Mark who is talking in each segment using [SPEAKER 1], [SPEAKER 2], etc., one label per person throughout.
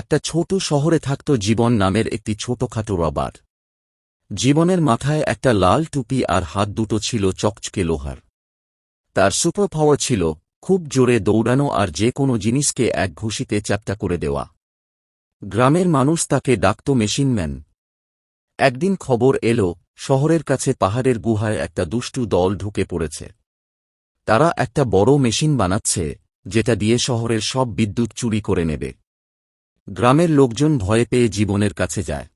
[SPEAKER 1] একটা ছোট শহরে থাকত জীবন নামের একটি ছোটখাটো রবার। জীবনের মাথায় একটা লাল টুপি আর হাত দুটো ছিল চকচকে লোহার। তার সুপার পাওয়ার ছিল খুব জোরে দৌড়ানো আর যে কোনো জিনিসকে এক ঘুষিতে চ্যাপ্টা করে দেওয়া। গ্রামের মানুষ তাকে ডাকত মেশিনম্যান। একদিন খবর এলো, শহরের কাছে পাহাড়ের গুহায় একটা দুষ্টু দল ঢুকে পড়েছে। তারা একটা বড় মেশিন বানাচ্ছে, যেটা দিয়ে শহরের সব বিদ্যুৎ চুরি করে নেবে। গ্রামের লোকজন ভয়ে পেয়ে জীবনের কাছে যায়।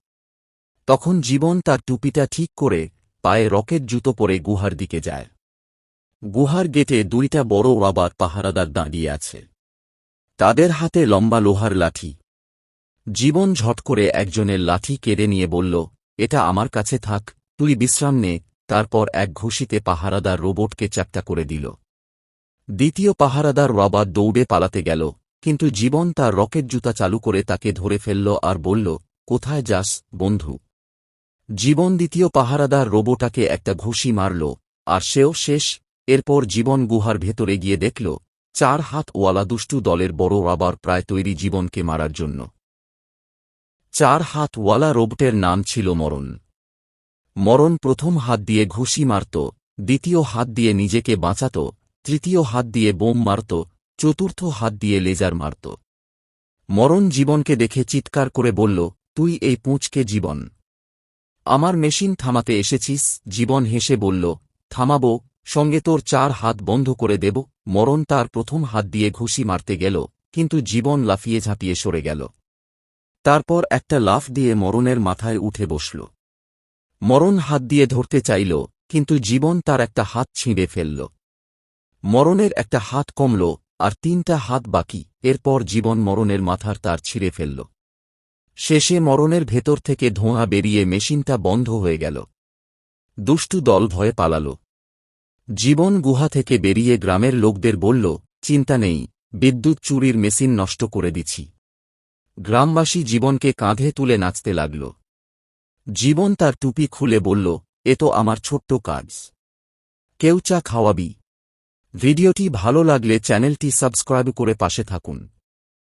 [SPEAKER 1] তখন জীবন তার টুপিটা ঠিক করে পায়ে রকেট জুতো পরে গুহার দিকে যায়। গুহার গেটে দুইটা বড় রবার পাহারাদার দাঁড়িয়ে আছে। তাদের হাতে লম্বা লোহার লাঠি। জীবন ঝট করে একজনের লাঠি কেড়ে নিয়ে বলল, এটা আমার কাছে থাক, তুই বিশ্রাম নে। তারপর এক ঘুষিতে পাহারাদার রোবটকে চ্যাপ্টা করে দিল। দ্বিতীয় পাহারাদার রবার দৌড়ে পালাতে গেল, কিন্তু জীবন তার রকেট জুতা চালু করে তাকে ধরে ফেলল আর বলল, কোথায় যাস বন্ধু? জীবন দ্বিতীয় পাহারাদার রোবটাকে একটা ঘুষি মারল, আর সেও শেষ। এরপর জীবন গুহার ভেতরে গিয়ে দেখল 4 হাতওয়ালা দুষ্টু দলের বড় রাবার প্রায় তৈরি জীবনকে মারার জন্য। 4 হাতওয়ালা রোবটের নাম ছিল মরণ। মরণ প্রথম হাত দিয়ে ঘুষি মারত, দ্বিতীয় হাত দিয়ে নিজেকে বাঁচাত, তৃতীয় হাত দিয়ে বোম মারত, চতুর্থ হাত দিয়ে লেজার মারত। মরণ জীবনকে দেখে চিৎকার করে বলল, তুই এই পুঁচকে জীবন, আমার মেশিন থামাতে এসেছিস? জীবন হেসে বলল, থামাবো, সঙ্গে তোর 4 হাত বন্ধ করে দেব। মরণ তার প্রথম হাত দিয়ে ঘুষি মারতে গেল, কিন্তু জীবন লাফিয়ে ঝাঁপিয়ে সরে গেল। তারপর একটা লাফ দিয়ে মরণের মাথায় উঠে বসল। মরণ হাত দিয়ে ধরতে চাইল, কিন্তু জীবন তার একটা হাত ছিঁড়ে ফেলল। মরণের একটা হাত কমল, আর 3টা হাত বাকি। এরপর জীবন মরণের মাথার তার ছিঁড়ে ফেলল। শেষে মরণের ভেতর থেকে ধোঁয়া বেরিয়ে মেশিনটা বন্ধ হয়ে গেল। দুষ্টু দল ভয়ে পালাল। জীবন গুহা থেকে বেরিয়ে গ্রামের লোকদের বলল, চিন্তা নেই, বিদ্যুৎ চুরির মেশিন নষ্ট করে দিছি। গ্রামবাসী জীবনকে কাঁধে তুলে নাচতে লাগল। জীবন তার টুপি খুলে বলল, এ তো আমার ছোট্ট কাজ। কেউ চা খাওয়াবি? ভিডিওটি ভালো লাগলে চ্যানেলটি সাবস্ক্রাইব করে পাশে থাকুন।